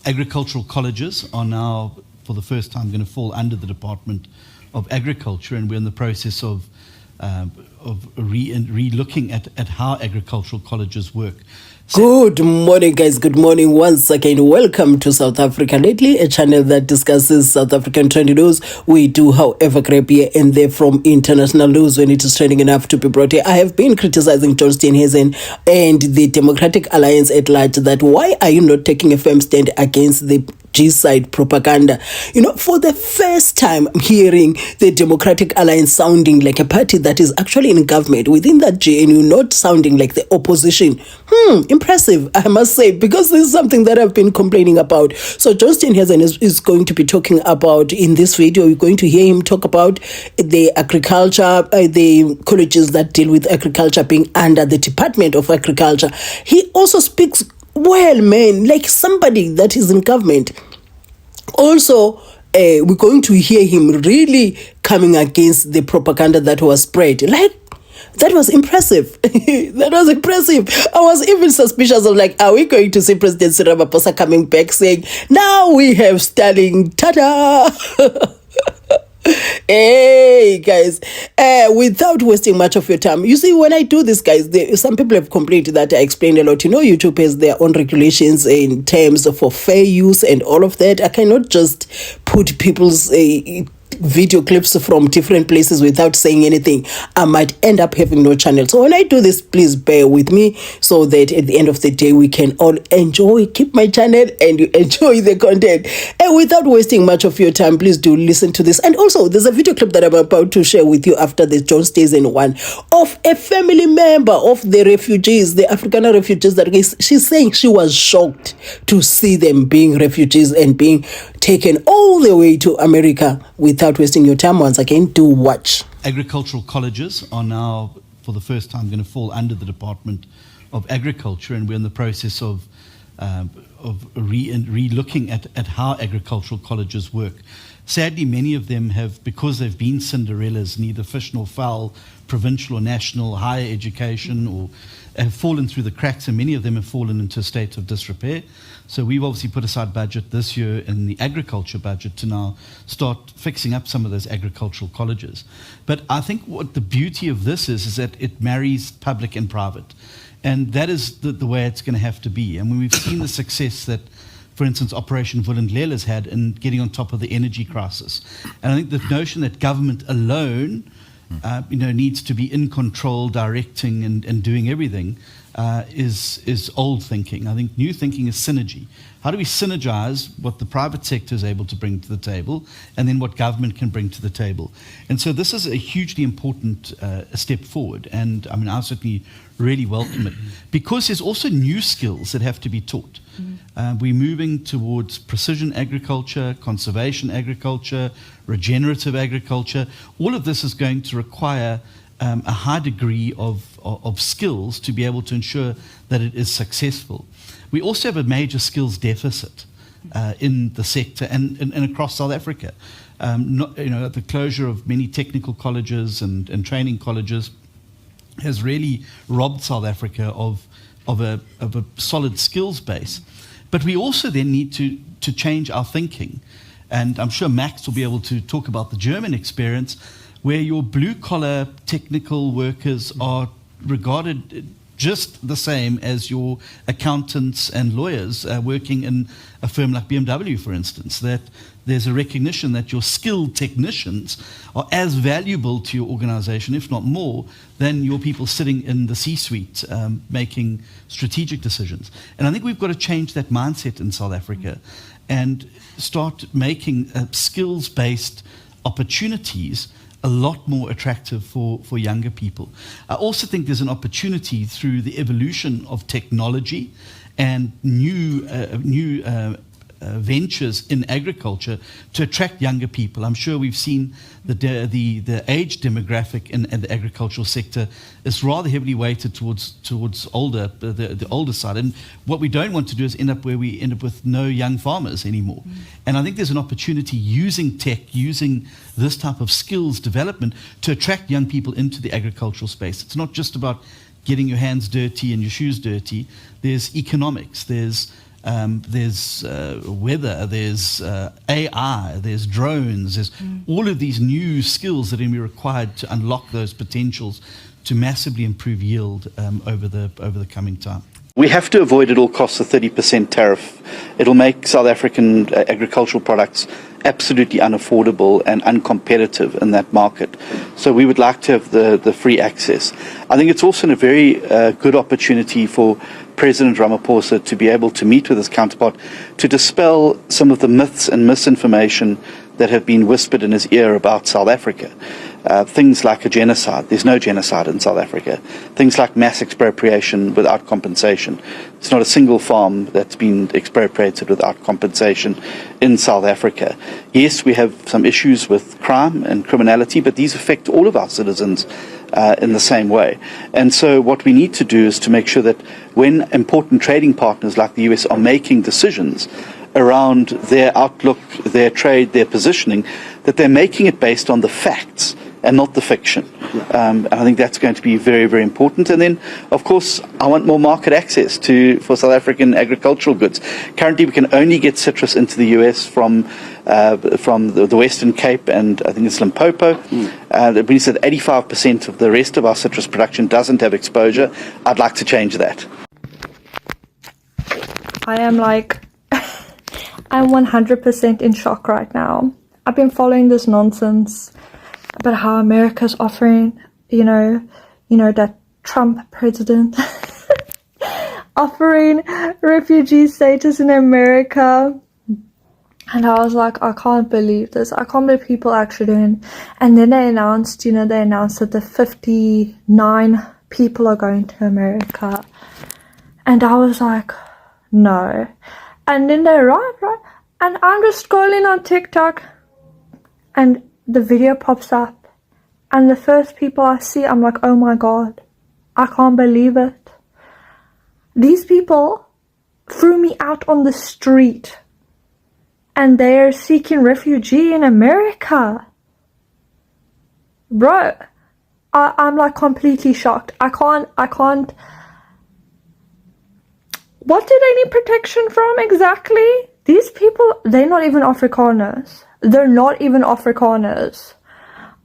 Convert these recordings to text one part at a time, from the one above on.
Agricultural colleges are now, for the first time, going to fall under the Department of Agriculture, and we're in the process of re-looking at how agricultural colleges work. Good morning, guys. Good morning once again. Welcome to South Africa Lately, a channel that discusses South African trending news. We do, however, grab here and there from international news when it is trending enough to be brought here. I have been criticizing John Steenhuisen and the Democratic Alliance at large that why are you not taking a firm stand against the Genocide propaganda? You know, for the first time, I'm hearing the Democratic Alliance sounding like a party that is actually in government within that GNU, not sounding like the opposition. Impressive, I must say, because this is something that I've been complaining about. So John Steenhuisen is going to be talking about, in this video, you're going to hear him talk about the agriculture, the colleges that deal with agriculture being under the Department of Agriculture. He also speaks well, man, like somebody that is in government. Also, we're going to hear him really coming against the propaganda that was spread. Like, that was impressive. That was impressive. I was even suspicious of, like, are we going to see President Cyril Ramaphosa coming back saying, now we have Stalin, ta-da! Hey guys, without wasting much of your time, you see, when I do this, guys, some people have complained that I explained a lot. You know, YouTube has their own regulations in terms of for fair use and all of that. I cannot just put people's video clips from different places without saying anything. I might end up having no channel. So when I do this, please bear with me so that at the end of the day we can all keep my channel and you enjoy the content. And without wasting much of your time, please do listen to this. And also, there's a video clip that I'm about to share with you after the John Steenhuisen one of a family member of the refugees, the African refugees, that she's saying she was shocked to see them being refugees and being taken all the way to America. Without wasting your time, once again, do watch. Agricultural colleges are now, for the first time, going to fall under the Department of Agriculture, and we're in the process of re-looking at how agricultural colleges work. Sadly, many of them have, because they've been Cinderellas, neither fish nor fowl, provincial or national, higher education, or have fallen through the cracks, and many of them have fallen into a state of disrepair. So we've obviously put aside budget this year in the agriculture budget to now start fixing up some of those agricultural colleges. But I think what the beauty of this is that it marries public and private. And that is the way it's going to have to be. And when we've seen the success that, for instance, Operation MZWANELE has had in getting on top of the energy crisis. And I think the notion that government alone needs to be in control, directing and doing everything is old thinking. I think new thinking is synergy. How do we synergize what the private sector is able to bring to the table and then what government can bring to the table? And so this is a hugely important step forward. And I mean, I certainly really welcome it because there's also new skills that have to be taught. We're moving towards precision agriculture, conservation agriculture, regenerative agriculture. All of this is going to require a high degree of skills to be able to ensure that it is successful. We also have a major skills deficit in the sector and across South Africa. The closure of many technical colleges and training colleges has really robbed South Africa of a solid skills base. But we also then need to change our thinking. And I'm sure Max will be able to talk about the German experience, where your blue-collar technical workers are regarded just the same as your accountants and lawyers working in a firm like BMW, for instance, that there's a recognition that your skilled technicians are as valuable to your organization, if not more, than your people sitting in the C-suite making strategic decisions. And I think we've got to change that mindset in South Africa and start making skills-based opportunities a lot more attractive for younger people. I also think there's an opportunity through the evolution of technology and new ventures in agriculture to attract younger people. I'm sure we've seen the age demographic in the agricultural sector is rather heavily weighted towards the older side. And what we don't want to do is end up with no young farmers anymore. And I think there's an opportunity using tech, using this type of skills development to attract young people into the agricultural space. It's not just about getting your hands dirty and your shoes dirty. There's economics, there's there's weather, there's AI, there's drones, there's all of these new skills that are going to be required to unlock those potentials to massively improve yield over the coming time. We have to avoid at all costs a 30% tariff. It'll make South African agricultural products absolutely unaffordable and uncompetitive in that market. So we would like to have the free access. I think it's also a very good opportunity for President Ramaphosa to be able to meet with his counterpart to dispel some of the myths and misinformation that have been whispered in his ear about South Africa. Things like a genocide. There's no genocide in South Africa. Things like mass expropriation without compensation. It's not a single farm that's been expropriated without compensation in South Africa. Yes, we have some issues with crime and criminality, but these affect all of our citizens in the same way. And so what we need to do is to make sure that when important trading partners like the US are making decisions around their outlook, their trade, their positioning, that they're making it based on the facts and not the fiction. And I think that's going to be very, very important. And then, of course, I want more market access for South African agricultural goods. Currently, we can only get citrus into the US from the Western Cape and I think it's Limpopo. That means that 85% of the rest of our citrus production doesn't have exposure. I'd like to change that. I am I'm 100% in shock right now. I've been following this nonsense about how America's offering, that Trump president offering refugee status in America. And I was like, I can't believe this. I can't believe people actually doing. And then they announced that the 59 people are going to America. And I was like, no. And then they arrived, right? And I'm just scrolling on TikTok and the video pops up. And the first people I see, I'm like, oh my God, I can't believe it. These people threw me out on the street and they're seeking refugee in America. Bro, I'm like completely shocked. I can't. What do they need protection from exactly? These people, they're not even Afrikaners. They're not even Afrikaners.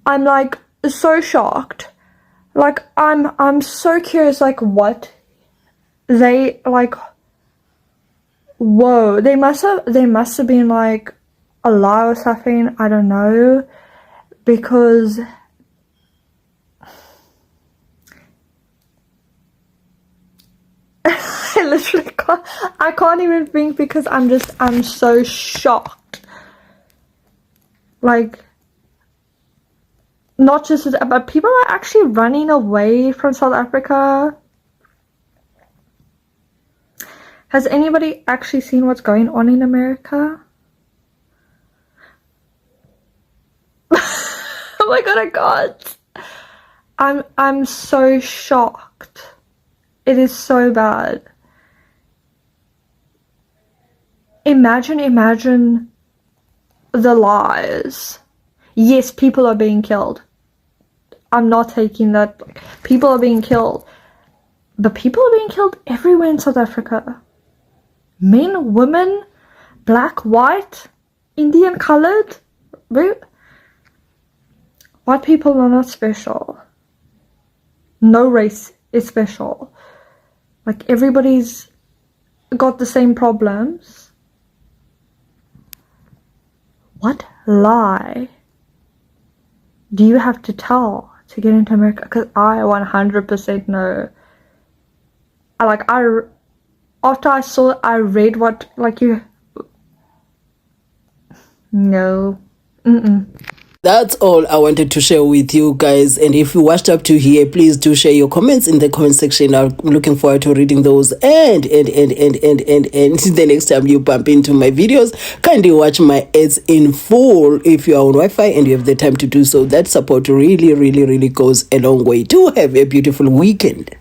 I'm like so shocked. Like I'm so curious, like what they like. Whoa, they must have been like a lie or something. I don't know, because I literally can't even think, because I'm so shocked. Like, not just, but people are actually running away from South Africa. Has anybody actually seen what's going on in America? Oh my God, I can't. I'm so shocked. It is so bad. Imagine the lies. Yes, people are being killed. I'm not taking that. People are being killed. But people are being killed everywhere in South Africa. Men, women, black, white, Indian, colored. White people are not special. No race is special. Like, everybody's got the same problems. What lie do you have to tell to get into America? Because I 100% know. After I saw it, I read what, no. That's all I wanted to share with you guys. And if you watched up to here, please do share your comments in the comment section. I'm looking forward to reading those. And the next time you bump into my videos, kindly watch my ads in full. If you are on Wi-Fi and you have the time to do so, that support really goes a long way. Do have a beautiful weekend.